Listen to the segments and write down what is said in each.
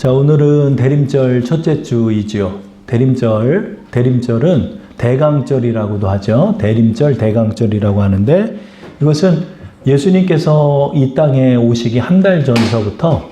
자, 오늘은 대림절 첫째 주이지요. 대림절은 대강절이라고도 하죠. 대림절, 대강절이라고 하는데 이것은 예수님께서 이 땅에 오시기 한 달 전서부터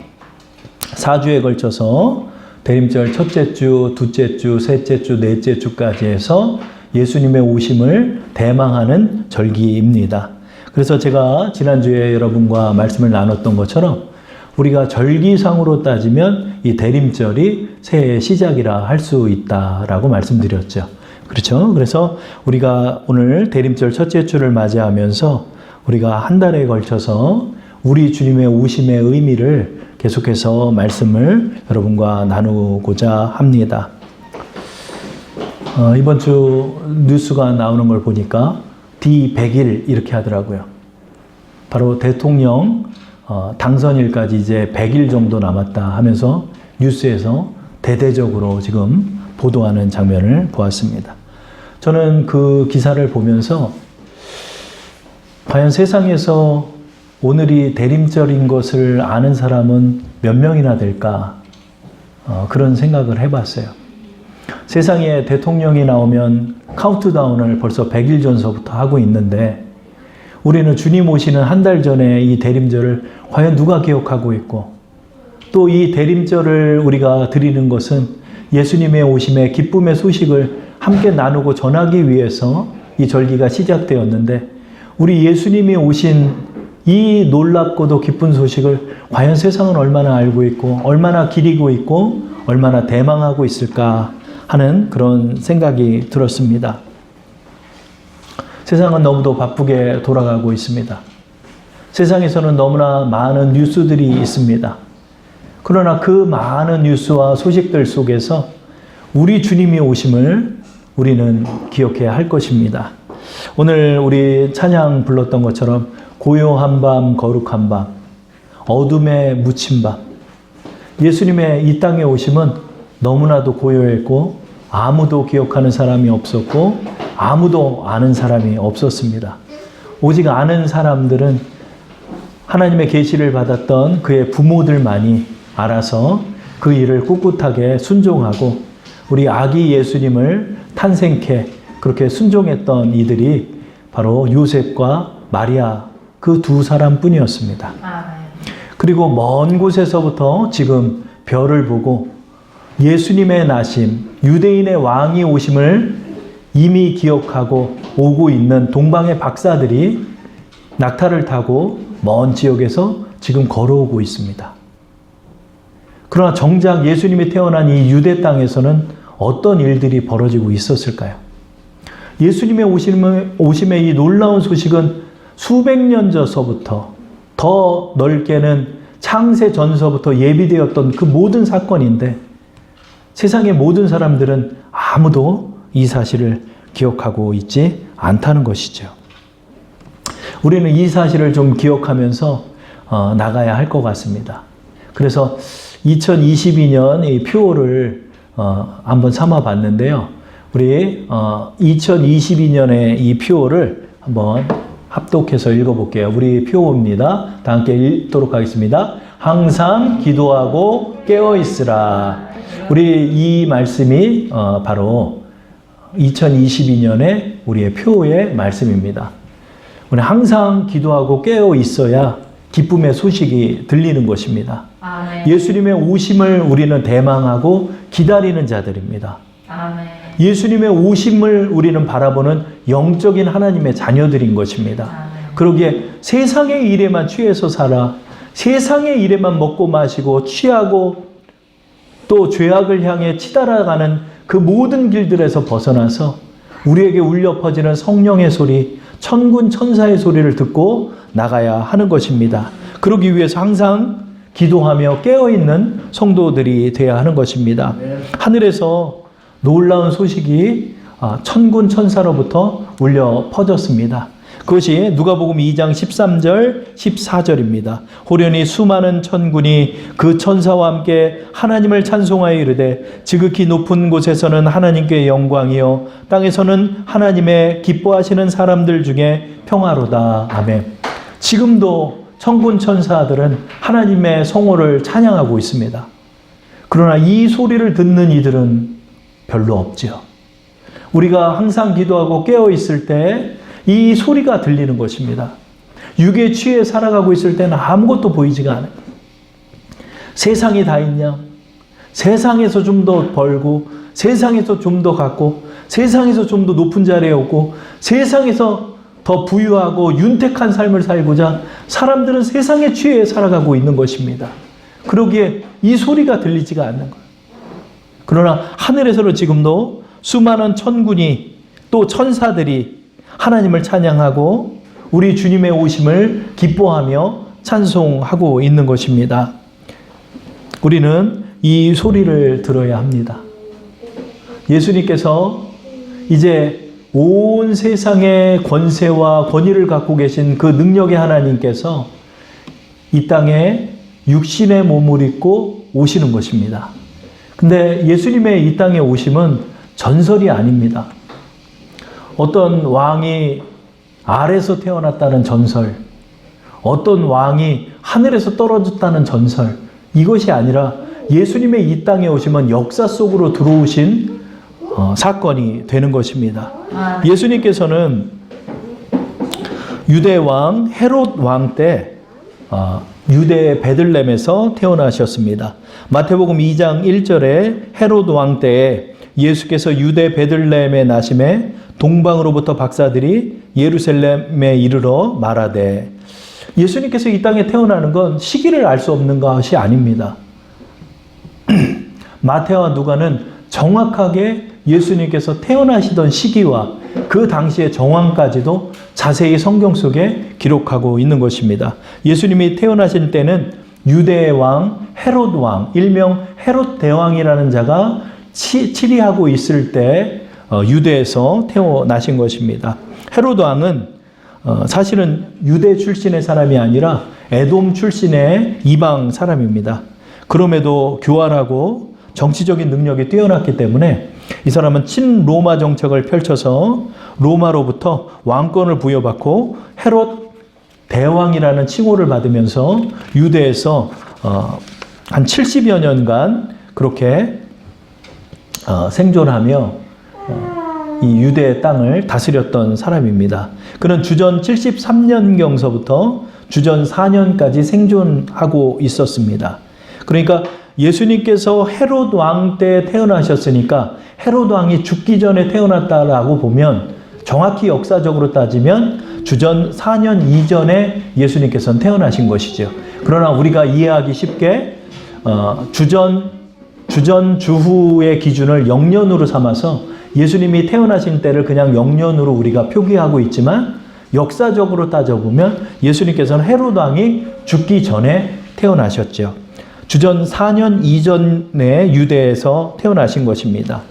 4주에 걸쳐서 대림절 첫째 주, 둘째 주, 셋째 주, 넷째 주까지 해서 예수님의 오심을 대망하는 절기입니다. 그래서 제가 지난주에 여러분과 말씀을 나눴던 것처럼 우리가 절기상으로 따지면 이 대림절이 새해의 시작이라 할 수 있다라고 말씀드렸죠. 그렇죠? 그래서 우리가 오늘 대림절 첫째 주를 맞이하면서 우리가 한 달에 걸쳐서 우리 주님의 오심의 의미를 계속해서 말씀을 여러분과 나누고자 합니다. 이번 주 뉴스가 나오는 걸 보니까 D100일 이렇게 하더라고요. 바로 대통령 당선일까지 이제 100일 정도 남았다 하면서 뉴스에서 대대적으로 지금 보도하는 장면을 보았습니다. 저는 그 기사를 보면서 과연 세상에서 오늘이 대림절인 것을 아는 사람은 몇 명이나 될까? 그런 생각을 해봤어요. 세상에 대통령이 나오면 카운트다운을 벌써 100일 전서부터 하고 있는데 우리는 주님 오시는 한 달 전에 이 대림절을 과연 누가 기억하고 있고 또 이 대림절을 우리가 드리는 것은 예수님의 오심의 기쁨의 소식을 함께 나누고 전하기 위해서 이 절기가 시작되었는데 우리 예수님이 오신 이 놀랍고도 기쁜 소식을 과연 세상은 얼마나 알고 있고 얼마나 기리고 있고 얼마나 대망하고 있을까 하는 그런 생각이 들었습니다. 세상은 너무도 바쁘게 돌아가고 있습니다. 세상에서는 너무나 많은 뉴스들이 있습니다. 그러나 그 많은 뉴스와 소식들 속에서 우리 주님이 오심을 우리는 기억해야 할 것입니다. 오늘 우리 찬양 불렀던 것처럼 고요한 밤, 거룩한 밤, 어둠에 묻힌 밤. 예수님의 이 땅에 오심은 너무나도 고요했고 아무도 기억하는 사람이 없었고 아무도 아는 사람이 없었습니다. 오직 아는 사람들은 하나님의 계시를 받았던 그의 부모들만이 알아서 그 일을 꿋꿋하게 순종하고 우리 아기 예수님을 탄생케 그렇게 순종했던 이들이 바로 요셉과 마리아 그 두 사람뿐이었습니다. 그리고 먼 곳에서부터 지금 별을 보고 예수님의 나심, 유대인의 왕이 오심을 이미 기억하고 오고 있는 동방의 박사들이 낙타를 타고 먼 지역에서 지금 걸어오고 있습니다. 그러나 정작 예수님이 태어난 이 유대 땅에서는 어떤 일들이 벌어지고 있었을까요? 예수님의 오심의 이 놀라운 소식은 수백 년 전서부터 더 넓게는 창세 전서부터 예비되었던 그 모든 사건인데 세상의 모든 사람들은 아무도 이 사실을 기억하고 있지 않다는 것이죠. 우리는 이 사실을 좀 기억하면서 나가야 할 것 같습니다. 그래서 2022년 이 표를 한번 삼아 봤는데요. 우리 2022년의 이 표를 한번 합독해서 읽어볼게요. 우리 표입니다. 다 함께 읽도록 하겠습니다. 항상 기도하고 깨어있으라. 우리 이 말씀이 바로 2022년의 우리의 표의 말씀입니다. 우리 항상 기도하고 깨어있어야 기쁨의 소식이 들리는 것입니다. 아멘. 예수님의 오심을 우리는 대망하고 기다리는 자들입니다. 아멘. 예수님의 오심을 우리는 바라보는 영적인 하나님의 자녀들인 것입니다. 아멘. 그러기에 세상의 일에만 취해서 살아 세상의 일에만 먹고 마시고 취하고 또 죄악을 향해 치달아가는 그 모든 길들에서 벗어나서 우리에게 울려 퍼지는 성령의 소리, 천군 천사의 소리를 듣고 나가야 하는 것입니다. 그러기 위해서 항상 기도하며 깨어있는 성도들이 되어야 하는 것입니다. 하늘에서 놀라운 소식이 천군 천사로부터 울려 퍼졌습니다. 그것이 누가복음 2장 13절 14절입니다. 호련히 수많은 천군이 그 천사와 함께 하나님을 찬송하여 이르되 지극히 높은 곳에서는 하나님께 영광이요 땅에서는 하나님의 기뻐하시는 사람들 중에 평화로다. 아멘. 지금도 천군 천사들은 하나님의 성호를 찬양하고 있습니다. 그러나 이 소리를 듣는 이들은 별로 없지요. 우리가 항상 기도하고 깨어 있을 때 이 소리가 들리는 것입니다. 육에 취해 살아가고 있을 때는 아무것도 보이지가 않아요. 세상이 다 있냐? 세상에서 좀 더 벌고, 세상에서 좀 더 갖고, 세상에서 좀 더 높은 자리에 오고, 세상에서 더 부유하고 윤택한 삶을 살고자 사람들은 세상에 취해 살아가고 있는 것입니다. 그러기에 이 소리가 들리지가 않는 거예요. 그러나 하늘에서는 지금도 수많은 천군이 또 천사들이 하나님을 찬양하고 우리 주님의 오심을 기뻐하며 찬송하고 있는 것입니다. 우리는 이 소리를 들어야 합니다. 예수님께서 이제 온 세상의 권세와 권위를 갖고 계신 그 능력의 하나님께서 이 땅에 육신의 몸을 입고 오시는 것입니다. 근데 예수님의 이 땅에 오심은 전설이 아닙니다. 어떤 왕이 아래에서 태어났다는 전설, 어떤 왕이 하늘에서 떨어졌다는 전설, 이것이 아니라 예수님의 이 땅에 오시면 역사 속으로 들어오신 사건이 되는 것입니다. 예수님께서는 유대 왕 헤롯 왕 때 유대 베들레헴에서 태어나셨습니다. 마태복음 2장 1절에 헤롯 왕 때에 예수께서 유대 베들레헴에 나심에 동방으로부터 박사들이 예루살렘에 이르러 말하되, 예수님께서 이 땅에 태어나는 건 시기를 알 수 없는 것이 아닙니다. 마태와 누가는 정확하게 예수님께서 태어나시던 시기와 그 당시의 정황까지도 자세히 성경 속에 기록하고 있는 것입니다. 예수님이 태어나신 때는 유대의 왕 헤롯 왕, 일명 헤롯 대왕이라는 자가 치리하고 있을 때 유대에서 태어나신 것입니다. 헤롯 왕은 사실은 유대 출신의 사람이 아니라 에돔 출신의 이방 사람입니다. 그럼에도 교활하고 정치적인 능력이 뛰어났기 때문에 이 사람은 친로마 정책을 펼쳐서 로마로부터 왕권을 부여받고 헤롯 대왕이라는 칭호를 받으면서 유대에서 한 70여 년간 그렇게 생존하며 이 유대의 땅을 다스렸던 사람입니다. 그는 주전 73년경서부터 주전 4년까지 생존하고 있었습니다. 그러니까 예수님께서 헤롯 왕 때 태어나셨으니까 헤롯 왕이 죽기 전에 태어났다라고 보면 정확히 역사적으로 따지면 주전 4년 이전에 예수님께서는 태어나신 것이죠. 그러나 우리가 이해하기 쉽게 주전 주후의 기준을 영년으로 삼아서 예수님이 태어나신 때를 그냥 영년으로 우리가 표기하고 있지만 역사적으로 따져보면 예수님께서는 헤롯 왕이 죽기 전에 태어나셨죠. 주전 4년 이전에 유대에서 태어나신 것입니다.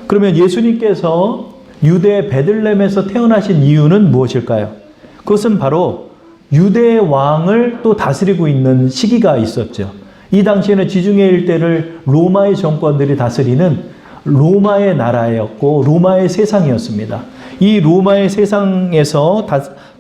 그러면 예수님께서 유대 베들레헴에서 태어나신 이유는 무엇일까요? 그것은 바로 유대의 왕을 또 다스리고 있는 시기가 있었죠. 이 당시에는 지중해 일대를 로마의 정권들이 다스리는 로마의 나라였고 로마의 세상이었습니다. 이 로마의 세상에서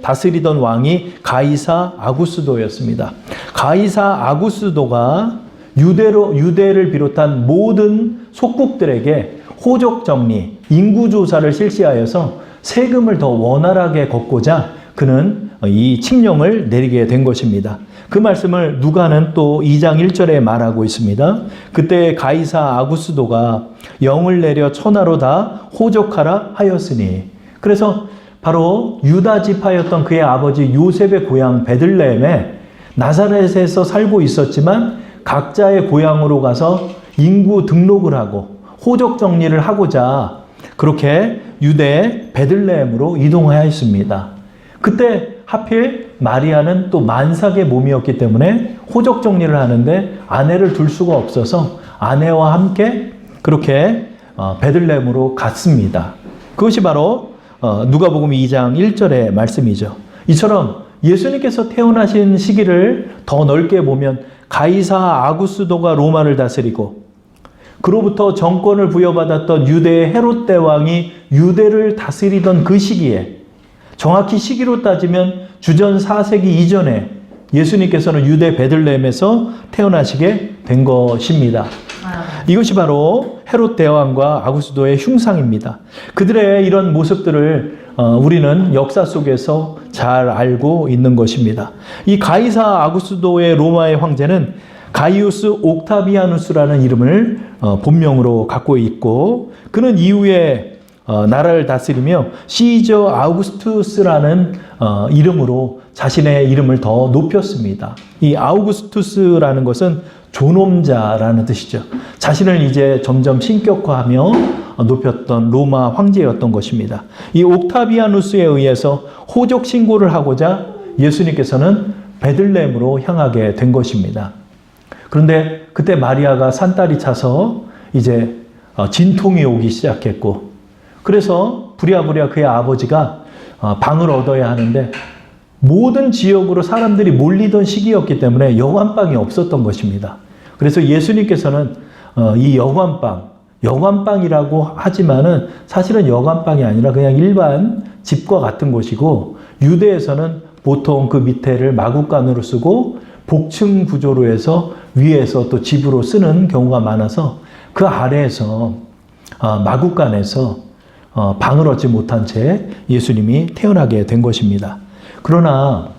다스리던 왕이 가이사 아구스도였습니다. 가이사 아구스도가 유대를 비롯한 모든 속국들에게 호적 정리, 인구 조사를 실시하여서 세금을 더 원활하게 걷고자 그는 이 칙령을 내리게 된 것입니다. 그 말씀을 누가는 또 2장 1절에 말하고 있습니다. 그때 가이사 아구스도가 영을 내려 천하로 다 호적하라 하였으니, 그래서 바로 유다 지파였던 그의 아버지 요셉의 고향 베들레헴에 나사렛에서 살고 있었지만 각자의 고향으로 가서 인구 등록을 하고 호적 정리를 하고자 그렇게 유대 베들레헴으로 이동하였습니다. 그때 하필 마리아는 또 만삭의 몸이었기 때문에 호적 정리를 하는데 아내를 둘 수가 없어서 아내와 함께 그렇게 베들레헴으로 갔습니다. 그것이 바로 누가복음 2장 1절의 말씀이죠. 이처럼 예수님께서 태어나신 시기를 더 넓게 보면 가이사 아구스도가 로마를 다스리고 그로부터 정권을 부여받았던 유대의 헤롯 대왕이 유대를 다스리던 그 시기에, 정확히 시기로 따지면 주전 4세기 이전에 예수님께서는 유대 베들레헴에서 태어나시게 된 것입니다. 이것이 바로 헤롯 대왕과 아구스도의 흉상입니다. 그들의 이런 모습들을 우리는 역사 속에서 잘 알고 있는 것입니다. 이 가이사 아구스도의 로마의 황제는 가이우스 옥타비아누스라는 이름을 본명으로 갖고 있고, 그는 이후에 나라를 다스리며 시저 아우구스투스라는 이름으로 자신의 이름을 더 높였습니다. 이 아우구스투스라는 것은 존엄자라는 뜻이죠. 자신을 이제 점점 신격화하며 높였던 로마 황제였던 것입니다. 이 옥타비아누스에 의해서 호적 신고를 하고자 예수님께서는 베들레헴으로 향하게 된 것입니다. 그런데 그때 마리아가 산딸이 차서 이제 진통이 오기 시작했고, 그래서 부랴부랴 그의 아버지가 방을 얻어야 하는데 모든 지역으로 사람들이 몰리던 시기였기 때문에 여관방이 없었던 것입니다. 그래서 예수님께서는 이 여관방이라고 하지만은 사실은 여관방이 아니라 그냥 일반 집과 같은 곳이고, 유대에서는 보통 그 밑에를 마구간으로 쓰고 복층 구조로 해서 위에서 또 집으로 쓰는 경우가 많아서 그 아래에서 마구간에서 방을 얻지 못한 채 예수님이 태어나게 된 것입니다. 그러나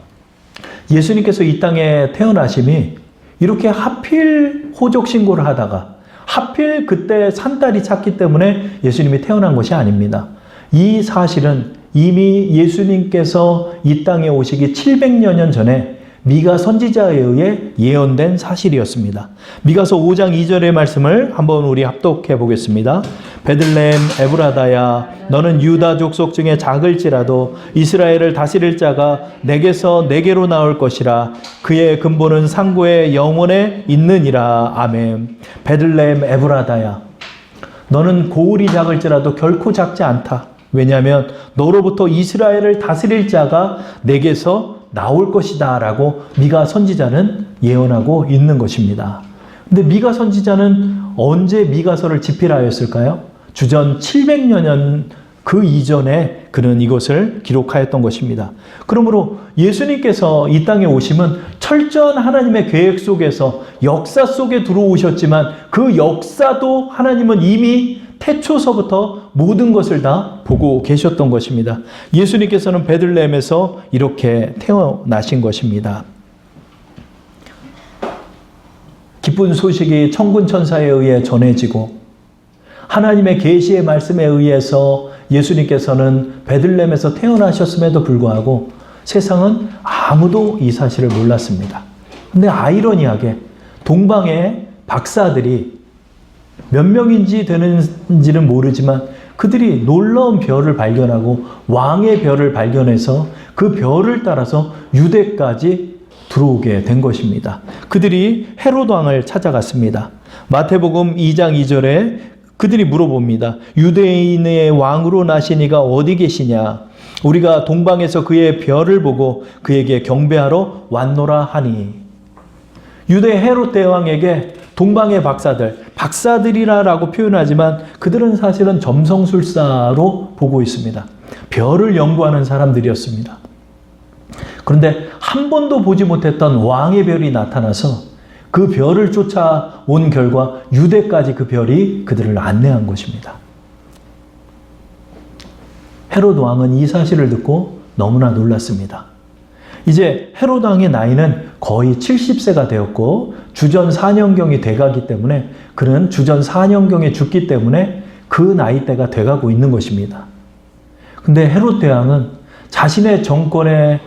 예수님께서 이 땅에 태어나심이 이렇게 하필 호적 신고를 하다가 하필 그때 산딸이 찼기 때문에 예수님이 태어난 것이 아닙니다. 이 사실은 이미 예수님께서 이 땅에 오시기 700여 년 전에 미가 선지자에 의해 예언된 사실이었습니다. 미가서 5장 2절의 말씀을 한번 우리 합독해 보겠습니다. 베들레헴 에브라다야, 너는 유다 족속 중에 작을지라도 이스라엘을 다스릴 자가 내게서 내게로 나올 것이라. 그의 근본은 상고의 영원에 있느니라. 아멘. 베들레헴 에브라다야, 너는 고을이 작을지라도 결코 작지 않다. 왜냐하면 너로부터 이스라엘을 다스릴 자가 내게서 나올 것이다 라고 미가 선지자는 예언하고 있는 것입니다. 근데 미가 선지자는 언제 미가서를 집필하였을까요? 주전 700여 년 그 이전에 그는 이것을 기록하였던 것입니다. 그러므로 예수님께서 이 땅에 오심은 철저한 하나님의 계획 속에서 역사 속에 들어오셨지만 그 역사도 하나님은 이미 태초서부터 모든 것을 다 보고 계셨던 것입니다. 예수님께서는 베들레헴에서 이렇게 태어나신 것입니다. 기쁜 소식이 천군 천사에 의해 전해지고 하나님의 계시의 말씀에 의해서 예수님께서는 베들레헴에서 태어나셨음에도 불구하고 세상은 아무도 이 사실을 몰랐습니다. 근데 아이러니하게 동방의 박사들이 몇 명인지 되는지는 모르지만 그들이 놀라운 별을 발견하고 왕의 별을 발견해서 그 별을 따라서 유대까지 들어오게 된 것입니다. 그들이 헤롯 왕을 찾아갔습니다. 마태복음 2장 2절에 그들이 물어봅니다. 유대인의 왕으로 나신 이가 어디 계시냐? 우리가 동방에서 그의 별을 보고 그에게 경배하러 왔노라 하니. 유대 헤롯 대왕에게 동방의 박사들이라고 표현하지만 그들은 사실은 점성술사로 보고 있습니다. 별을 연구하는 사람들이었습니다. 그런데 한 번도 보지 못했던 왕의 별이 나타나서 그 별을 쫓아온 결과 유대까지 그 별이 그들을 안내한 것입니다. 헤롯 왕은 이 사실을 듣고 너무나 놀랐습니다. 이제 헤롯 왕의 나이는 거의 70세가 되었고 주전 4년경이 돼가기 때문에 그는 주전 4년경에 죽기 때문에 그 나이대가 돼가고 있는 것입니다. 근데 헤롯 대왕은 자신의 정권에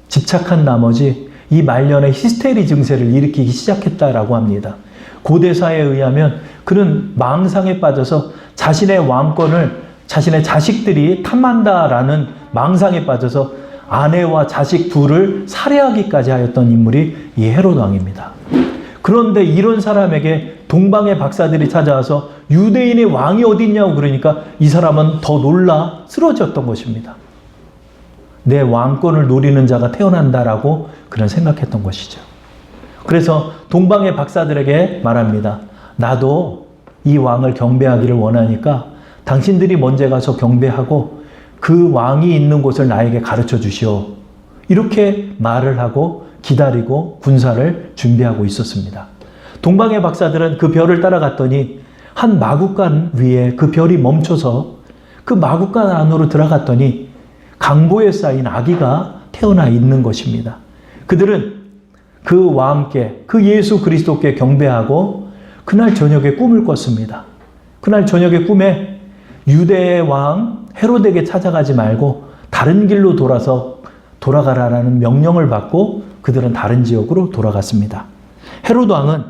집착한 나머지 이 말년에 히스테리 증세를 일으키기 시작했다라고 합니다. 고대사에 의하면 그는 망상에 빠져서 자신의 왕권을 자신의 자식들이 탐한다라는 망상에 빠져서 아내와 자식 둘을 살해하기까지 하였던 인물이 이 헤롯 왕입니다. 그런데 이런 사람에게 동방의 박사들이 찾아와서 유대인의 왕이 어디 있냐고 그러니까 이 사람은 더 놀라 쓰러졌던 것입니다. 내 왕권을 노리는 자가 태어난다라고 그는 생각했던 것이죠. 그래서 동방의 박사들에게 말합니다. 나도 이 왕을 경배하기를 원하니까 당신들이 먼저 가서 경배하고 그 왕이 있는 곳을 나에게 가르쳐 주시오. 이렇게 말을 하고 기다리고 군사를 준비하고 있었습니다. 동방의 박사들은 그 별을 따라갔더니 한 마구간 위에 그 별이 멈춰서 그 마구간 안으로 들어갔더니 강보에 쌓인 아기가 태어나 있는 것입니다. 그들은 그와 함께 그 예수 그리스도께 경배하고 그날 저녁에 꿈을 꿨습니다. 그날 저녁에 꿈에 유대의 왕 헤로데에게 찾아가지 말고 다른 길로 돌아가라라는 명령을 받고 그들은 다른 지역으로 돌아갔습니다. 헤로드 왕은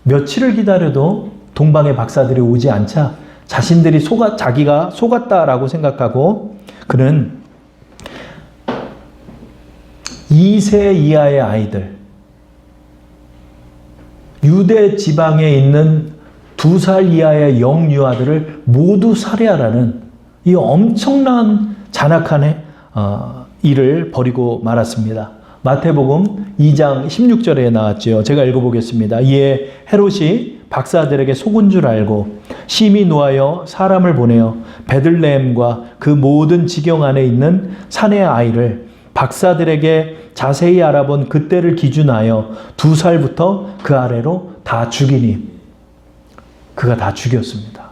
며칠을 기다려도 동방의 박사들이 오지 않자 자신들이 자기가 속았다라고 생각하고 그는 2세 이하의 아이들, 유대 지방에 있는 2살 이하의 영유아들을 모두 살해하라는 이 엄청난 잔악한 일을 벌이고 말았습니다. 마태복음 2장 16절에 나왔죠. 제가 읽어보겠습니다. 이에 헤롯이 박사들에게 속은 줄 알고 심히 노하여 사람을 보내어 베들레헴과 그 모든 지경 안에 있는 사내 아이를 박사들에게 자세히 알아본 그때를 기준하여 2살부터 그 아래로 다 죽이니 그가 다 죽였습니다.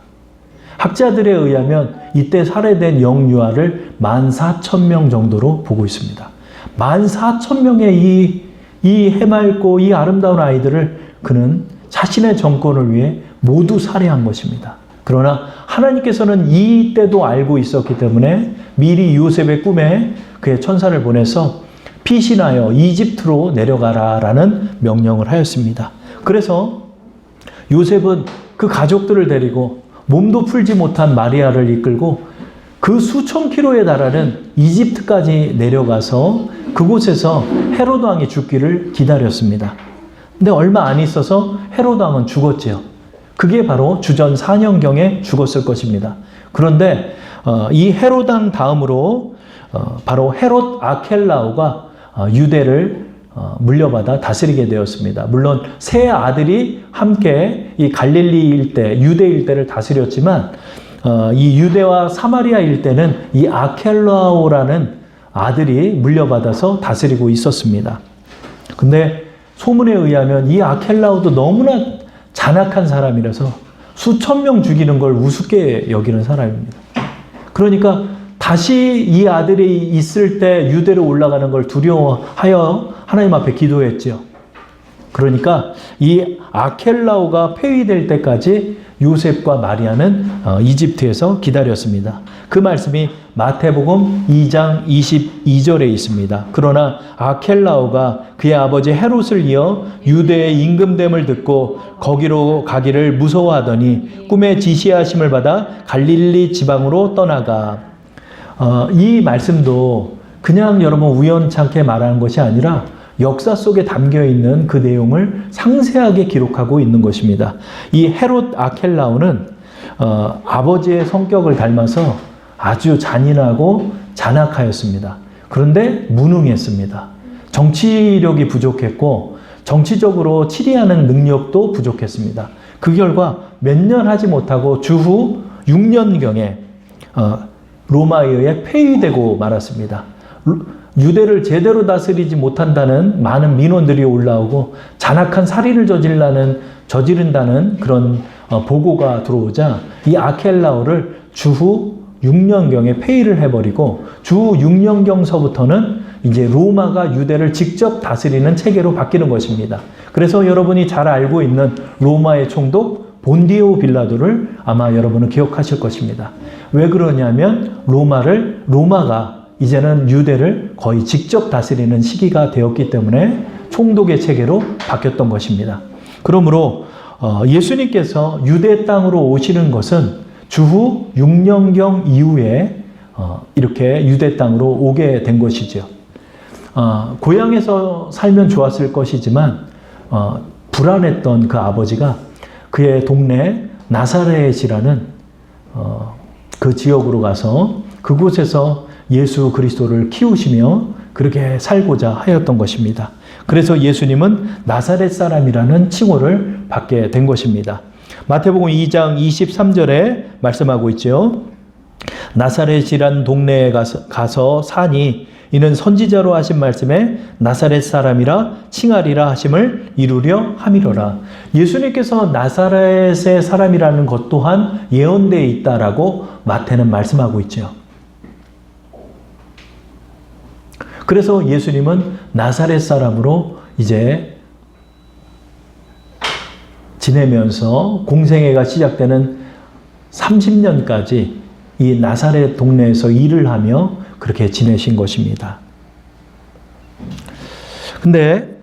학자들에 의하면 이때 살해된 영유아를 14,000명 정도로 보고 있습니다. 14,000명의 이 해맑고 이 아름다운 아이들을 그는 자신의 정권을 위해 모두 살해한 것입니다. 그러나 하나님께서는 이때도 알고 있었기 때문에 미리 요셉의 꿈에 그의 천사를 보내서 피신하여 이집트로 내려가라라는 명령을 하였습니다. 그래서 요셉은 그 가족들을 데리고 몸도 풀지 못한 마리아를 이끌고 그 수천 킬로에 달하는 이집트까지 내려가서 그곳에서 헤로드 왕이 죽기를 기다렸습니다. 근데 얼마 안 있어서 헤로드 왕은 죽었지요. 그게 바로 주전 4년경에 죽었을 것입니다. 그런데 이 헤로드 왕 다음으로 바로 헤롯 아켈라오가 유대를 물려받아 다스리게 되었습니다. 물론 세 아들이 함께 이 갈릴리 일대, 유대 일대를 다스렸지만 이 유대와 사마리아 일대는 이 아켈라오라는 아들이 물려받아서 다스리고 있었습니다. 근데 소문에 의하면 이 아켈라오도 너무나 잔악한 사람이라서 수천 명 죽이는 걸 우습게 여기는 사람입니다. 그러니까 다시 이 아들이 있을 때 유대로 올라가는 걸 두려워하여 하나님 앞에 기도했죠. 그러니까 이 아켈라오가 폐위될 때까지 요셉과 마리아는 이집트에서 기다렸습니다. 그 말씀이 마태복음 2장 22절에 있습니다. 그러나 아켈라오가 그의 아버지 헤롯을 이어 유대의 임금됨을 듣고 거기로 가기를 무서워하더니 꿈에 지시하심을 받아 갈릴리 지방으로 떠나가. 이 말씀도 그냥 여러분 우연찮게 말하는 것이 아니라 역사 속에 담겨있는 그 내용을 상세하게 기록하고 있는 것입니다. 이 헤롯 아켈라오는 아버지의 성격을 닮아서 아주 잔인하고 잔악하였습니다. 그런데 무능했습니다. 정치력이 부족했고 정치적으로 치리하는 능력도 부족했습니다. 그 결과 몇 년 하지 못하고 주후 6년경에 로마에 의해 폐위되고 말았습니다. 유대를 제대로 다스리지 못한다는 많은 민원들이 올라오고 잔악한 살인을 저지른다는 그런 보고가 들어오자 이 아켈라오를 주후 6년경에 폐위를 해버리고 주후 6년경서부터는 이제 로마가 유대를 직접 다스리는 체계로 바뀌는 것입니다. 그래서 여러분이 잘 알고 있는 로마의 총독 본디오 빌라도를 아마 여러분은 기억하실 것입니다. 왜 그러냐면 로마가 이제는 유대를 거의 직접 다스리는 시기가 되었기 때문에 총독의 체계로 바뀌었던 것입니다. 그러므로 예수님께서 유대 땅으로 오시는 것은 주후 6년경 이후에 이렇게 유대 땅으로 오게 된 것이죠. 고향에서 살면 좋았을 것이지만 불안했던 그 아버지가 그의 동네 나사렛이라는 그 지역으로 가서 그곳에서 예수 그리스도를 키우시며 그렇게 살고자 하였던 것입니다. 그래서 예수님은 나사렛 사람이라는 칭호를 받게 된 것입니다. 마태복음 2장 23절에 말씀하고 있죠. 나사렛이란 동네에 가서 사니 이는 선지자로 하신 말씀에 나사렛 사람이라 칭하리라 하심을 이루려 함이로라. 예수님께서 나사렛의 사람이라는 것 또한 예언되어 있다라고 마태는 말씀하고 있죠. 그래서 예수님은 나사렛 사람으로 이제 지내면서 공생애가 시작되는 30년까지 이 나사렛 동네에서 일을 하며 그렇게 지내신 것입니다. 근데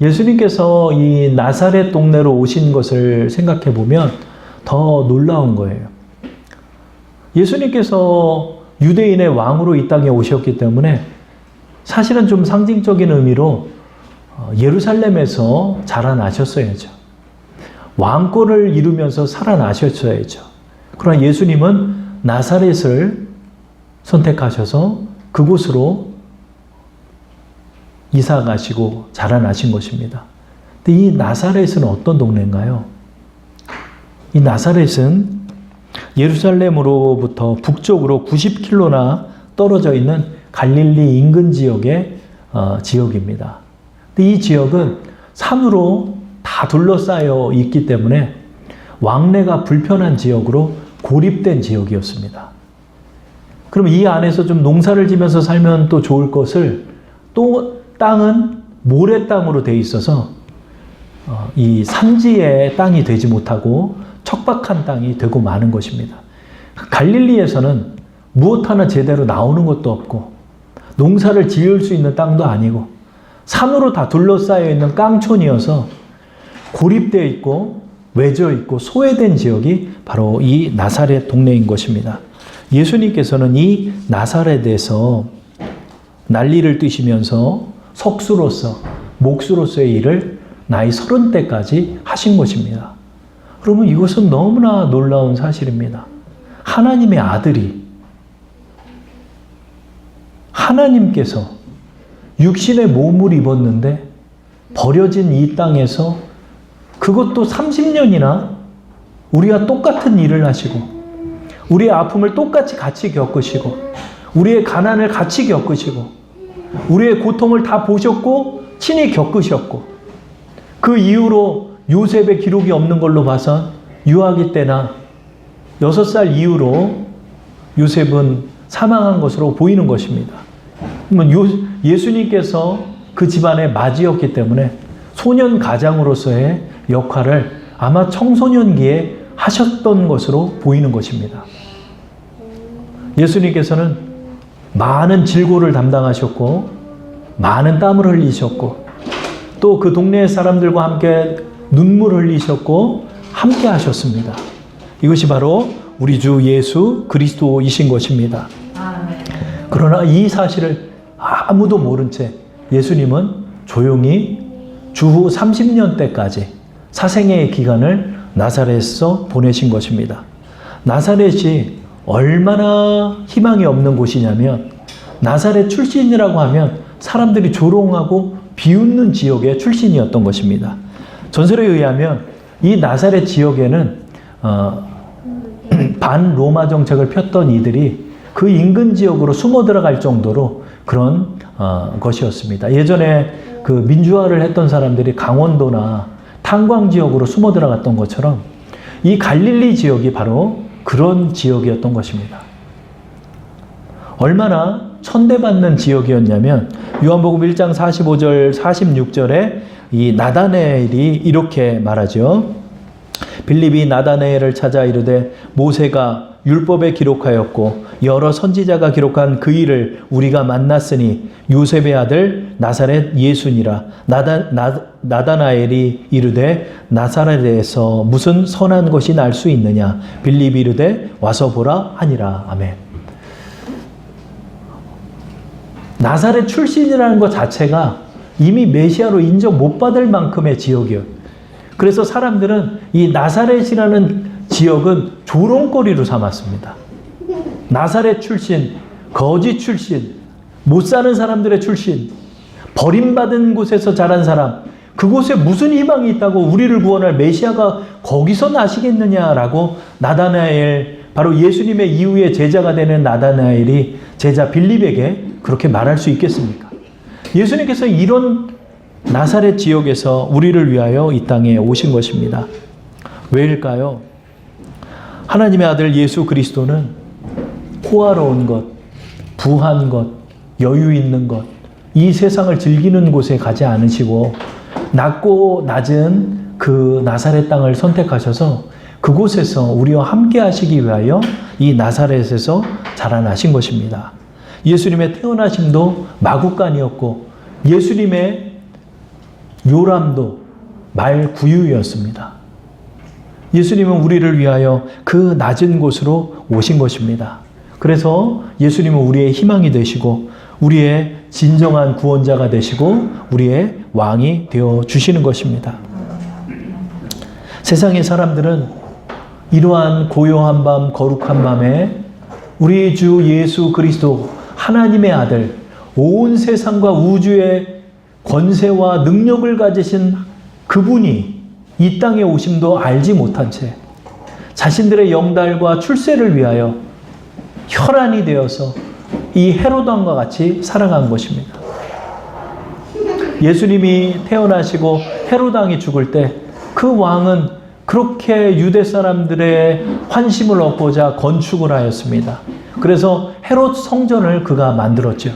예수님께서 이 나사렛 동네로 오신 것을 생각해 보면 더 놀라운 거예요. 예수님께서 유대인의 왕으로 이 땅에 오셨기 때문에 사실은 좀 상징적인 의미로 예루살렘에서 자라나셨어야죠. 왕권을 이루면서 살아나셨어야죠. 그러나 예수님은 나사렛을 선택하셔서 그곳으로 이사 가시고 자라나신 것입니다. 근데 이 나사렛은 어떤 동네인가요? 이 나사렛은 예루살렘으로부터 북쪽으로 90km나 떨어져 있는 갈릴리 인근 지역의 지역입니다. 근데 이 지역은 산으로 다 둘러싸여 있기 때문에 왕래가 불편한 지역으로 고립된 지역이었습니다. 그럼 이 안에서 좀 농사를 지면서 살면 또 좋을 것을 또 땅은 모래 땅으로 돼 있어서 이 산지의 땅이 되지 못하고 척박한 땅이 되고 마는 것입니다. 갈릴리에서는 무엇 하나 제대로 나오는 것도 없고 농사를 지을 수 있는 땅도 아니고 산으로 다 둘러싸여 있는 깡촌이어서 고립되어 있고 외져 있고 소외된 지역이 바로 이 나사렛 동네인 것입니다. 예수님께서는 이 나사렛에서 난리를 뛰시면서 석수로서 목수로서의 일을 나이 30대까지 하신 것입니다. 그러면 이것은 너무나 놀라운 사실입니다. 하나님의 아들이 하나님께서 육신의 몸을 입었는데 버려진 이 땅에서 그것도 30년이나 우리와 똑같은 일을 하시고 우리의 아픔을 똑같이 같이 겪으시고 우리의 가난을 같이 겪으시고 우리의 고통을 다 보셨고 친히 겪으셨고 그 이후로 요셉의 기록이 없는 걸로 봐서 유아기 때나 6살 이후로 요셉은 사망한 것으로 보이는 것입니다. 예수님께서 그 집안의 맞이였기 때문에 소년 가장으로서의 역할을 아마 청소년기에 하셨던 것으로 보이는 것입니다. 예수님께서는 많은 질고를 담당하셨고 많은 땀을 흘리셨고 또 그 동네 사람들과 함께 눈물을 흘리셨고 함께 하셨습니다. 이것이 바로 우리 주 예수 그리스도이신 것입니다. 그러나 이 사실을 아무도 모른 채 예수님은 조용히 주후 30년 때까지 사생애의 기간을 나사렛에서 보내신 것입니다. 나사렛이 얼마나 희망이 없는 곳이냐면 나사렛 출신이라고 하면 사람들이 조롱하고 비웃는 지역의 출신이었던 것입니다. 전설에 의하면 이 나사렛 지역에는 반로마 정책을 폈던 이들이 그 인근 지역으로 숨어 들어갈 정도로 그런 것이었습니다. 예전에 그 민주화를 했던 사람들이 강원도나 탄광 지역으로 숨어 들어갔던 것처럼 이 갈릴리 지역이 바로 그런 지역이었던 것입니다. 얼마나 천대받는 지역이었냐면 요한복음 1장 45절 46절에 이 나다나엘이 이렇게 말하죠. 빌립이 나다나엘을 찾아 이르되 모세가 율법에 기록하였고 여러 선지자가 기록한 그 일을 우리가 만났으니 요셉의 아들 나사렛 예수니라. 나다나엘이 이르되 나사렛에서 무슨 선한 것이 날 수 있느냐. 빌립이 이르되 와서 보라 하니라. 아멘. 나사렛 출신이라는 것 자체가 이미 메시아로 인정 못 받을 만큼의 지역이에요. 그래서 사람들은 이 나사렛이라는 지역은 조롱거리로 삼았습니다. 나사렛 출신, 거지 출신, 못 사는 사람들의 출신, 버림받은 곳에서 자란 사람, 그곳에 무슨 희망이 있다고 우리를 구원할 메시아가 거기서 나시겠느냐라고 나다나엘 바로 예수님의 이후에 제자가 되는 나다나엘이 제자 빌립에게 그렇게 말할 수 있겠습니까? 예수님께서 이런 나사렛 지역에서 우리를 위하여 이 땅에 오신 것입니다. 왜일까요? 하나님의 아들 예수 그리스도는 호화로운 것, 부한 것, 여유 있는 것, 이 세상을 즐기는 곳에 가지 않으시고 낮고 낮은 그 나사렛 땅을 선택하셔서 그곳에서 우리와 함께 하시기 위하여 이 나사렛에서 자라나신 것입니다. 예수님의 태어나심도 마구간이었고 예수님의 요람도 말구유였습니다. 예수님은 우리를 위하여 그 낮은 곳으로 오신 것입니다. 그래서 예수님은 우리의 희망이 되시고 우리의 진정한 구원자가 되시고 우리의 왕이 되어 주시는 것입니다. 세상의 사람들은 이러한 고요한 밤, 거룩한 밤에 우리 주 예수 그리스도 하나님의 아들, 온 세상과 우주의 권세와 능력을 가지신 그분이 이 땅에 오심도 알지 못한 채 자신들의 영달과 출세를 위하여 혈안이 되어서 이 헤롯 왕과 같이 살아간 것입니다. 예수님이 태어나시고 헤롯 왕이 죽을 때 그 왕은 그렇게 유대 사람들의 환심을 얻고자 건축을 하였습니다. 그래서 헤롯 성전을 그가 만들었죠.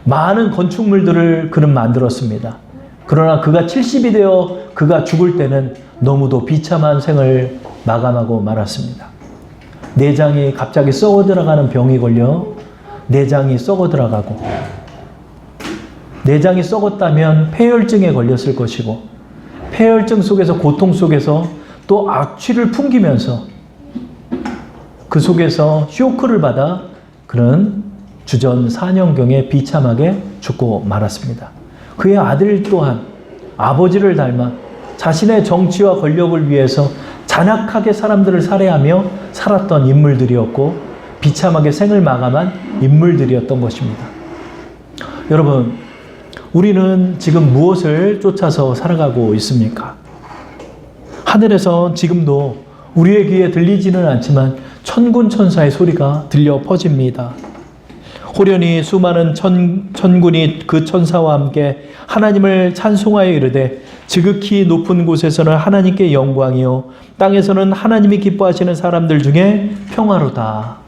많은 건축물들을 그는 만들었습니다. 그러나 그가 70이 되어 그가 죽을 때는 너무도 비참한 생을 마감하고 말았습니다. 내장이 갑자기 썩어 들어가는 병이 걸려 내장이 썩어 들어가고 내장이 썩었다면 폐혈증에 걸렸을 것이고 폐혈증 속에서 고통 속에서 또 악취를 풍기면서 그 속에서 쇼크를 받아 그는 주전 4년경에 비참하게 죽고 말았습니다. 그의 아들 또한 아버지를 닮아 자신의 정치와 권력을 위해서 잔악하게 사람들을 살해하며 살았던 인물들이었고 비참하게 생을 마감한 인물들이었던 것입니다. 여러분, 우리는 지금 무엇을 쫓아서 살아가고 있습니까? 하늘에서 지금도 우리의 귀에 들리지는 않지만 천군 천사의 소리가 들려 퍼집니다. 호련히 수많은 천군이 그 천사와 함께 하나님을 찬송하여 이르되 지극히 높은 곳에서는 하나님께 영광이요 땅에서는 하나님이 기뻐하시는 사람들 중에 평화로다.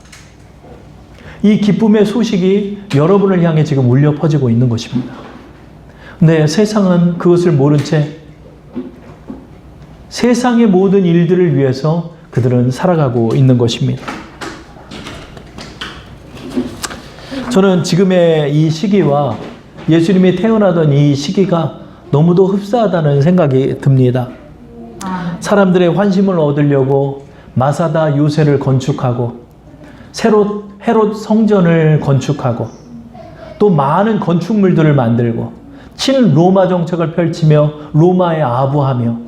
이 기쁨의 소식이 여러분을 향해 지금 울려 퍼지고 있는 것입니다. 근데 세상은 그것을 모른 채 세상의 모든 일들을 위해서 그들은 살아가고 있는 것입니다. 저는 지금의 이 시기와 예수님이 태어나던 이 시기가 너무도 흡사하다는 생각이 듭니다. 사람들의 환심을 얻으려고 마사다 요새를 건축하고 헤롯 성전을 건축하고 또 많은 건축물들을 만들고 친로마 정책을 펼치며 로마에 아부하며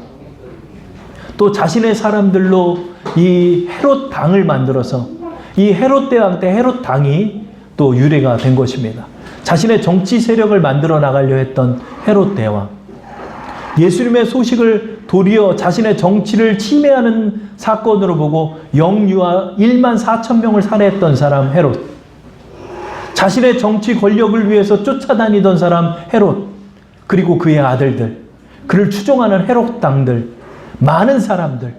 또 자신의 사람들로 이 헤롯 당을 만들어서 이 헤롯 대왕 때 헤롯 당이 또 유래가 된 것입니다. 자신의 정치 세력을 만들어 나가려 했던 헤롯 대왕. 예수님의 소식을 도리어 자신의 정치를 침해하는 사건으로 보고 영유아 1만 4천 명을 살해했던 사람 헤롯. 자신의 정치 권력을 위해서 쫓아다니던 사람 헤롯. 그리고 그의 아들들. 그를 추종하는 헤롯 당들. 많은 사람들.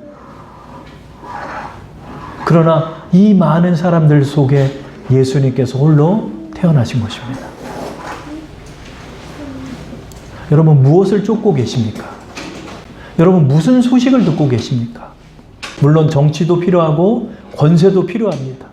그러나 이 많은 사람들 속에 예수님께서 홀로 태어나신 것입니다. 여러분 무엇을 쫓고 계십니까? 여러분 무슨 소식을 듣고 계십니까? 물론 정치도 필요하고 권세도 필요합니다.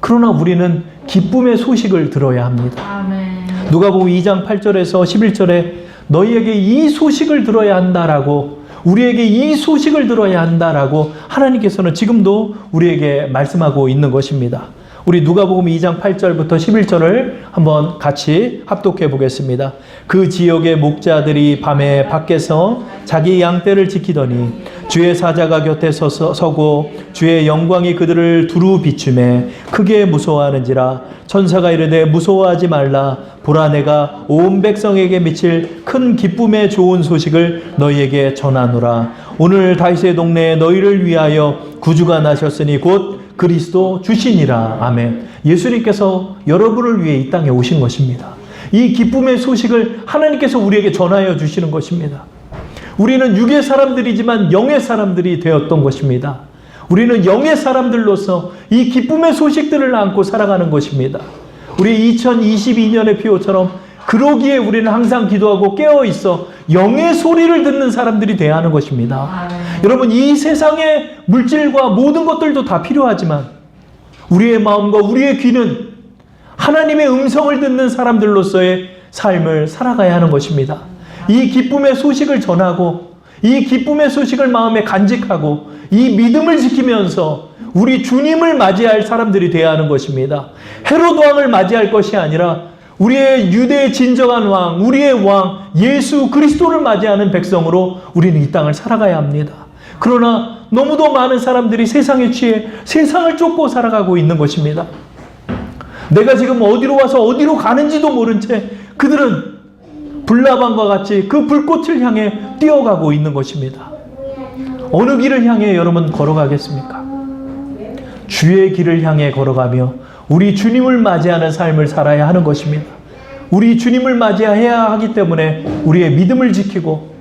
그러나 우리는 기쁨의 소식을 들어야 합니다. 아멘. 누가복음 2장 8절에서 11절에 너희에게 이 소식을 들어야 한다라고 우리에게 이 소식을 들어야 한다라고 하나님께서는 지금도 우리에게 말씀하고 있는 것입니다. 우리 누가복음 2장 8절부터 11절을 한번 같이 합독해 보겠습니다. 그 지역의 목자들이 밤에 밖에서 자기 양떼를 지키더니 주의 사자가 곁에 서고 주의 영광이 그들을 두루 비추매 크게 무서워하는지라. 천사가 이르되 무서워하지 말라. 보라 내가 온 백성에게 미칠 큰 기쁨의 좋은 소식을 너희에게 전하노라. 오늘 다윗의 동네에 너희를 위하여 구주가 나셨으니 곧 그리스도 주시니라. 아멘. 예수님께서 여러분을 위해 이 땅에 오신 것입니다. 이 기쁨의 소식을 하나님께서 우리에게 전하여 주시는 것입니다. 우리는 육의 사람들이지만 영의 사람들이 되었던 것입니다. 우리는 영의 사람들로서 이 기쁨의 소식들을 안고 살아가는 것입니다. 우리 2022년의 피오처럼 그러기에 우리는 항상 기도하고 깨어있어 영의 소리를 듣는 사람들이 되어야 하는 것입니다. 여러분, 이 세상의 물질과 모든 것들도 다 필요하지만 우리의 마음과 우리의 귀는 하나님의 음성을 듣는 사람들로서의 삶을 살아가야 하는 것입니다. 이 기쁨의 소식을 전하고 이 기쁨의 소식을 마음에 간직하고 이 믿음을 지키면서 우리 주님을 맞이할 사람들이 되어야 하는 것입니다. 헤롯 왕을 맞이할 것이 아니라 우리의 유대의 진정한 왕, 우리의 왕 예수 그리스도를 맞이하는 백성으로 우리는 이 땅을 살아가야 합니다. 그러나 너무도 많은 사람들이 세상에 취해 세상을 쫓고 살아가고 있는 것입니다. 내가 지금 어디로 와서 어디로 가는지도 모른 채 그들은 불나방과 같이 그 불꽃을 향해 뛰어가고 있는 것입니다. 어느 길을 향해 여러분 걸어가겠습니까? 주의 길을 향해 걸어가며 우리 주님을 맞이하는 삶을 살아야 하는 것입니다. 우리 주님을 맞이해야 하기 때문에 우리의 믿음을 지키고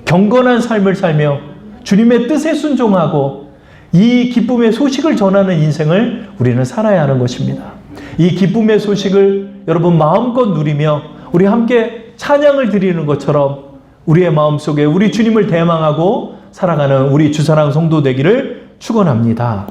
경건한 삶을 살며 주님의 뜻에 순종하고 이 기쁨의 소식을 전하는 인생을 우리는 살아야 하는 것입니다. 이 기쁨의 소식을 여러분 마음껏 누리며 우리 함께 찬양을 드리는 것처럼 우리의 마음속에 우리 주님을 대망하고 살아가는 우리 주사랑 성도 되기를 축원합니다.